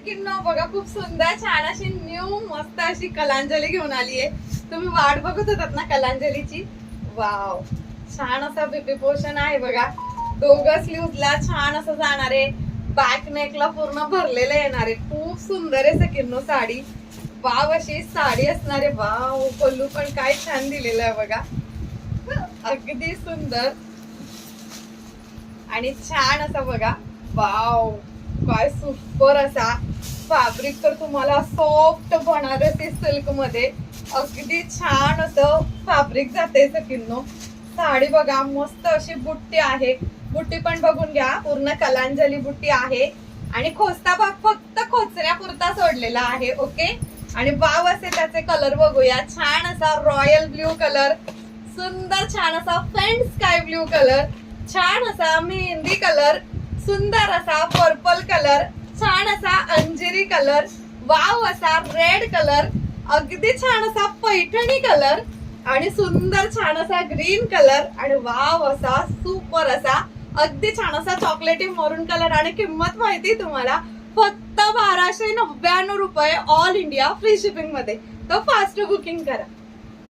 सगळ्यांना बघा खूप सुंदर छान अशी न्यू मस्त अशी कलांजली घेऊन आली आहे. तुम्ही वाट बघत होतात ना कलांजलीची. वाव, छान असा बेबी पोर्शन आहे बघा. दोघं स्लीव्हजला छान असं जाणार आहे. बॅक नेकला पूर्ण भरलेलं येणार आहे. खूप सुंदर आहे सकिन्नो साडी. वाव, अशी साडी असणार आहे. वाव, पल्लू पण काय छान दिलेलं आहे बघा. अगदी सुंदर आणि छान असा बघा. वाव, काय सुपर असा फॅब्रिक. तर तुम्हाला सॉफ्ट बनारसी सिल्क मध्ये अगदी छान असं फॅब्रिक जाते सकिन्नो. साडी बघा, मस्त अशी बुट्टी आहे. बुट्टी पण बघून घ्या, पूर्ण कलांजली बुट्टी आहे आणि खोचता भाग फक्त खोचण्यापुरता सोडलेला आहे. ओके, आणि वाव असे त्याचे कलर बघूया. छान असा रॉयल ब्ल्यू कलर, सुंदर छान असा फेंट स्काय ब्ल्यू कलर, छान असा मेहंदी कलर, सुंदर असा पर्पल कलर, छान असा अंजिरी कलर, वाव असा रेड कलर, अगदी छान असा पैठणी कलर आणि सुंदर छान असा ग्रीन कलर आणि वाव असा सुपर असा अगदी छान असा चॉकलेटी मरून कलर. आणि किंमत माहिती तुम्हाला फक्त 1299 रुपये ऑल इंडिया फ्री शिपिंग मध्ये. तर फास्ट बुकिंग करा.